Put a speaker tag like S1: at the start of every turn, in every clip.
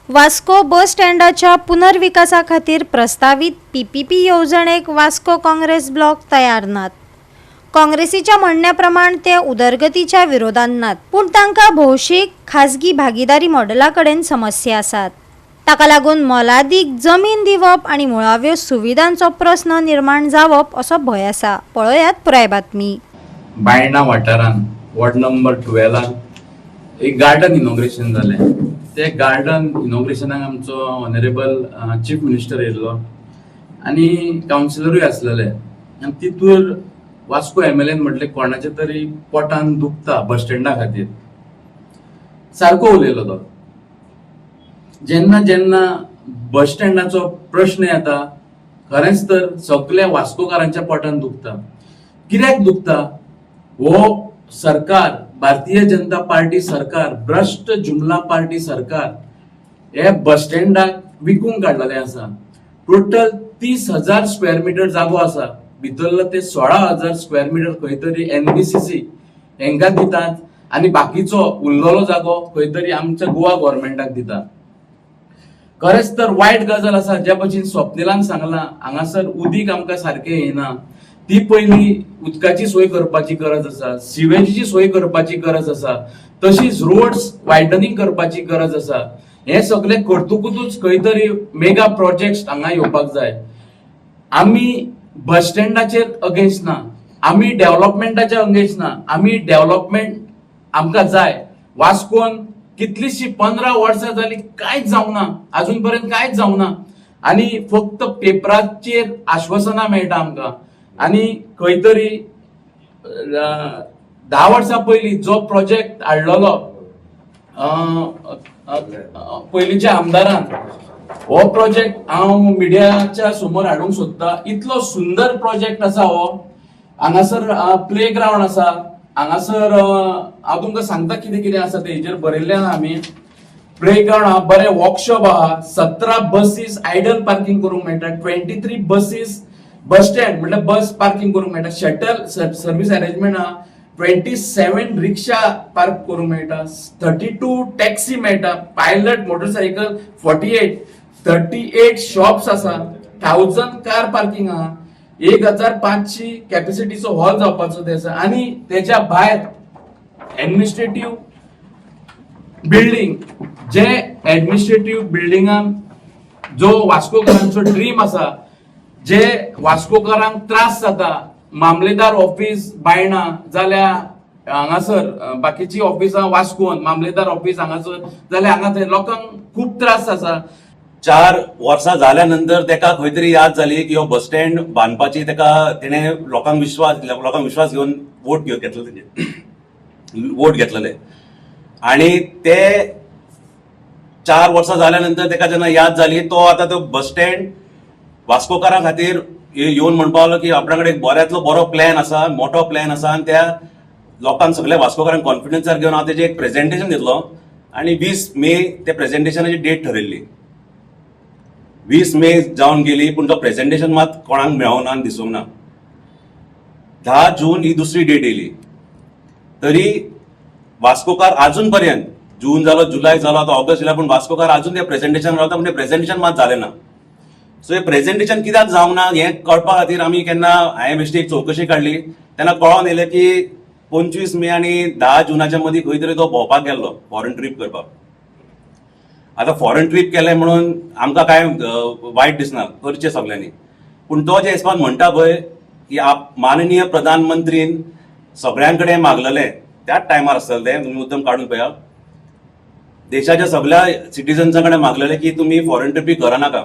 S1: वास्को बस स्टँडाच्या पुनर्विकासा खातीर प्रस्तावित PPP येवजणेक Vasco Congress block तयार नात. काँग्रेसीच्या म्हणण्याप्रमाण ते उदरगतीच्या विरोधात नात, पूण तांकां भौशीक खाजगी भागीदारी मॉडेला कडेन समस्या आसात. ताका लागून मोलादीक जमीन दिवप आनी मुळाव्यो सुविधांचो प्रस्न निर्माण जावप असो भंय आसा. पळयात पुराय बातमी.
S2: बायणा वाठारांत वॉर्ड नंबर 12 एक गार्डन इनॉग्रेशन जालें. ते गार्डन इनॉग्रेशनाक आमचो ऑनरेबल चीफ मिनिस्टर येयल्लो आनी कावन्सिलरूय आसलेले आनी तितूर वास्को एमएलएन म्हटलें कोणाच्या तरी पोटान दुखता बस स्टँडा खातीर. सारको उलयलो तो. जेन्ना जेन्ना बस स्टँडाचो प्रश्न येता खरेंच तर सगळ्या वास्कोकारांच्या पोटान दुखता. कित्याक दुखता? हो सरकार, भारतीय जनता पार्टी सरकार, भ्रष्ट जुमला पार्टी सरकार हे बस स्टँडाक विकूंक काडलेले आसा. टोटल 30,000 स्क्वेअर मीटर जागो आसा. भितरलो ते 16,000 स्क्वेअर मीटर खंय तरी एनबीसीसी हेंका दितात आनी बाकीचो उरलेलो जागो खंय तरी आमच्या गोवा गव्हर्नमेंटाक दितात. खरेंच तर वायट गजाल आसा. ज्या भशेन स्वप्निलान सांगला हांगासर उदीक आमकां सारकें येना. ती पयली उदकाची सोय करपाची गरज आसा, सिवेजीची सोय करपाची गरज आसा, तशीच रोड्स वायडनिंग करपाची गरज आसा. हे सगळे करतुकूच खंय तरी मेगा प्रोजेक्ट हांगा येवपाक जाय. आमी बस स्टँडाचेर अगेन्स्ट ना, आमी डेव्हलपमेंटाच्या अगेन्स्ट ना. आमी डेव्हलपमेंट आमकां जाय. वास्कोन कितलीशी 15 वर्सां जाली कांयच जावना, अजून पर्यंत कांयच जावना आनी फक्त पेपराचेर आश्वासनां मेळटा आमकां. आनी खंय तरी 10 वर्सां पयलीं जो प्रोजेक्ट हाडलेलो पयलींच्या आमदारान, हो प्रोजेक्ट हांव मिडियाच्या समोर हाडूंक सोदता. इतलो सुंदर प्रोजेक्ट आसा हो. हांगासर प्ले ग्राउंड आसा, हांगासर हांव तुमकां सांगता कितें कितें आसा ते हेजेर बरयल्लें आहा. आमी प्ले ग्राउंड आहा, बरे वर्कशॉप आहा, 17 बसीस आयडल पार्किंग करूंक मेळटा, 23 बसीस बस स्टँड म्हटल्यार बस पार्किंग करूंक मेळटा, शटल सर्व्हिस अरेंजमेंट आहा, 27 रिक्षा पार्क करूंक मेळटा, 32 टॅक्सी मेळटा, पायलट मोटरसायकल 48, 38 शॉप्स आसा, 1000 कार पार्किंग आहा, 1500 कॅपॅसिटीचो हॉल जावपाचो ते आसा. आनी तेच्या भायर एडमिनिस्ट्रेटिव्ह बिल्डिंग, जे एडमिनिस्ट्रेटिव्ह बिल्डिंगान जो वास्कोकारांचो ड्रीम आसा, जे वास्कोकारांक त्रास जाता, मामलेदार ऑफिस बायणा जाल्यार हांगासर बाकीची ऑफिसां वास्कोन, मामलेदार ऑफिस हांगासर जाल्यार हांगा थंय लोकांक खूब त्रास आसा.
S3: 4 वर्सां जाल्या नंतर तेका खंय तरी याद जाली की हो बस स्टँड बांदपाची तेका तेणे लोकांक विश्वास घेवन वोट घेतलेले आणि ते 4 वर्सां जाल्या नंतर तेका जेन्ना याद जाली तो आता तो बस स्टँड वास्कोकारां खातीर येवन म्हणपाक लागलो की आपणा कडेन बऱ्यांतलो बरो प्लॅन आसा, मोठो प्लॅन आसा आनी त्या लोकांक सगळ्या वास्कोकारांक कॉन्फिडन्सार घेवन हांव तेजें एक प्रेझेंटेशन दितलो आनी 20 मे ते प्रेझेंटेशनाची डेट ठरयल्ली. 20 मे जावन गेली पूण तो प्रेझेंटेशन मात कोणाक मेळोना आनी दिसूंक ना. 10 जून ही दुसरी डेट येयली. तरी वास्कोकार अजून पर्यंत, जून जालो, जुलय जालो, आतां ऑगस्ट येयला, पूण वास्कोकार अजून ते प्रेझेंटेशन रावता पूण ते प्रेझेंटेशन मात जालें ना. सो हे प्रेझेंटेशन कित्याक जावंक ना हें कळपा खातीर आमी केन्ना हांवें बेश्टी एक चवकशी काडली. तेन्ना कळोन येयलें की 25 मे आनी 10 जुनाच्या मदीं खंय तरी तो भोंवपाक गेल्लो फॉरेन ट्रीप करपाक. आतां फॉरेन ट्रीप केलें म्हणून आमकां कांय वायट दिसना, करचें सगल्यांनी. पूण तो जे हिसपान म्हणटा पळय की माननीय प्रधानमंत्रीन सगळ्यां कडेन मागलेलें, त्याच टायमार आसतलें तें, तुमी मुद्दम काडून पळया, देशाच्या सगळ्या सिटिझन्सा कडेन मागलेलें की तुमी फॉरेन ट्रिपी करनाका,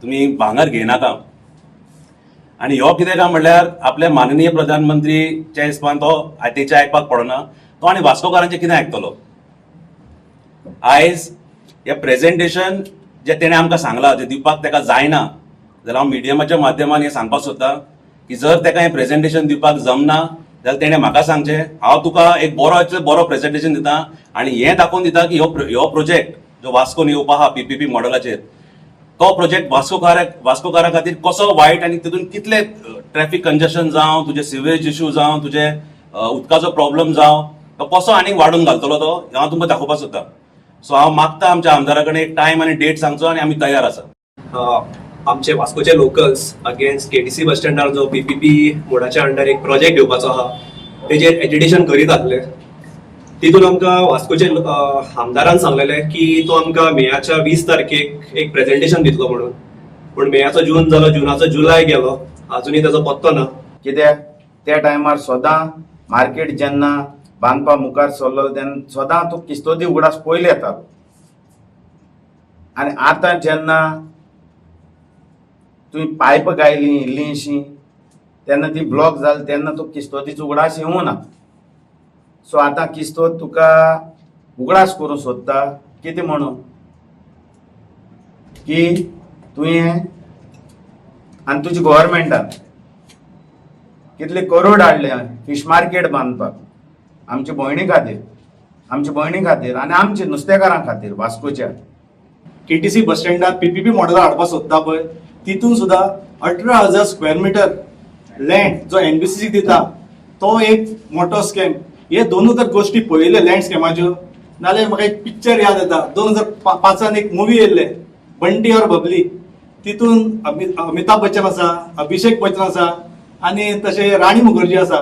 S3: तुमी भांगर घेयनाका. आनी हो कितें काय म्हणल्यार आपल्या माननीय प्रधानमंत्रीच्या हिसपान तो तेचें आयकपाक पडना. तो आनी वास्कोकारांचें कितें आयकतलो? आयज हे प्रेझेंटेशन जे तेणें आमकां सांगलां तें दिवपाक तेका जायना जाल्यार हांव मिडियमाच्या माध्यमान हें सांगपाक सोदतां की जर तेका हें प्रेझेंटेशन दिवपाक जमना जाल्यार तेणें म्हाका सांगचें. हांव तुका एक बरो प्रेझेंटेशन दितां आनी हें दाखोवन दिता की हो प्रोजेक्ट जो वास्कोन येवपा आहा पीपीपी मॉडेलाचेर, तो प्रोजेक्ट वास्कोकारां खातीर कसो वायट आनी तितून कितले ट्रॅफिक कंजशन जावं, तुजे सिवेज इश्यू जावं, तुजे उदकाचो प्रॉब्लेम जावं, तो कसो आनीक वाडून घालतलो तो हांव तुमकां दाखोवपाक सोदतां. सो हांव मागता आमच्या आमदारा कडेन एक टायम आनी डेट सांगचो आनी आमी तयार आसा.
S4: आमचे वास्कोचे लोकल्स अगेन्स्ट केटीसी बस स्टँडार जो पीपीपी मोडाच्या अंडर एक प्रोजेक्ट घेवपाचो आहा तेजेर एजिटेशन करीत आसले. तितून आमकां वास्कोचे आमदारान सांगलेले की तो आमकां मेयाच्या 20 तारखेक एक प्रेजेंटेशन दितलो म्हणून. पूण मेयाचो जून जालो, जुनाचो जुलय गेलो, अजुनूय ताजो पत्तो ना.
S5: कित्याक त्या टायमार सदां मार्केट जेन्ना बांदपा मुखार सरलो तेन्ना सदां तो किस्तोदी उगडास पयले येतालो. आनी आतां जेन्ना तुवें पायप गायली इल्लीशी तेन्ना ती ब्लॉक जाली तेन्ना तो किस्तोदीचो उगडास येवूं ना. सो आतां किस्तोद तुका उगडास करूं सोदता कितें म्हणून की तुवें आनी तुज्या गोव्हर्मेंटान कितले करोड हाडले फिश मार्केट बांदपाक आमच्या भयणी खातीर आनी आमच्या नुस्तेकारां खातीर वास्कोच्या.
S6: केटीसी बस स्टँडार पीपीपी मॉडेलार हाडपाक सोदता पळय तितून सुद्दां 18,000 स्क्वेअर मिटर लँड जो एनबीसीसी दिता तो एक मोठो स्कॅम. हे दोनूय तर गोश्टी पळयल्यो लँड स्कॅमाच्यो. नाल्यार म्हाका एक पिक्चर याद येता 2005 एक मुवी येयल्ले बंटी और बबली. तितून अमिताभ बच्चन आसा, अभिषेक बच्चन आसा आनी तशें राणी मुखर्जी आसा.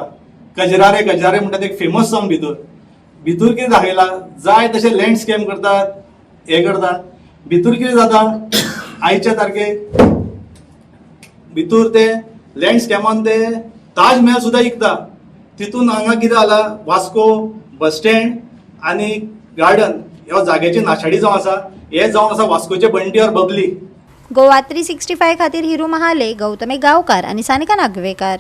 S6: कजरारे कजरारे म्हणटा एक फेमस सॉंग भितूर कितें दाखयला जाय तशें लँड स्कॅम करतात हे करतात. भितूर कितें जाता आयच्या तारखेक भितूर ते लँड स्कॅमान ते ताज महल सुद्दां विकता. तितून हांगा कितें जाला वास्को बस स्टँड आनी गार्डन ह्या जाग्याची नाशाडी जावन आसा. हे जावन आसा वास्कोचे बंटी और बबली.
S1: गोवा 365 खातीर हिरू महाले, गौतमी गांवकार आणि सानिका नागवेकर.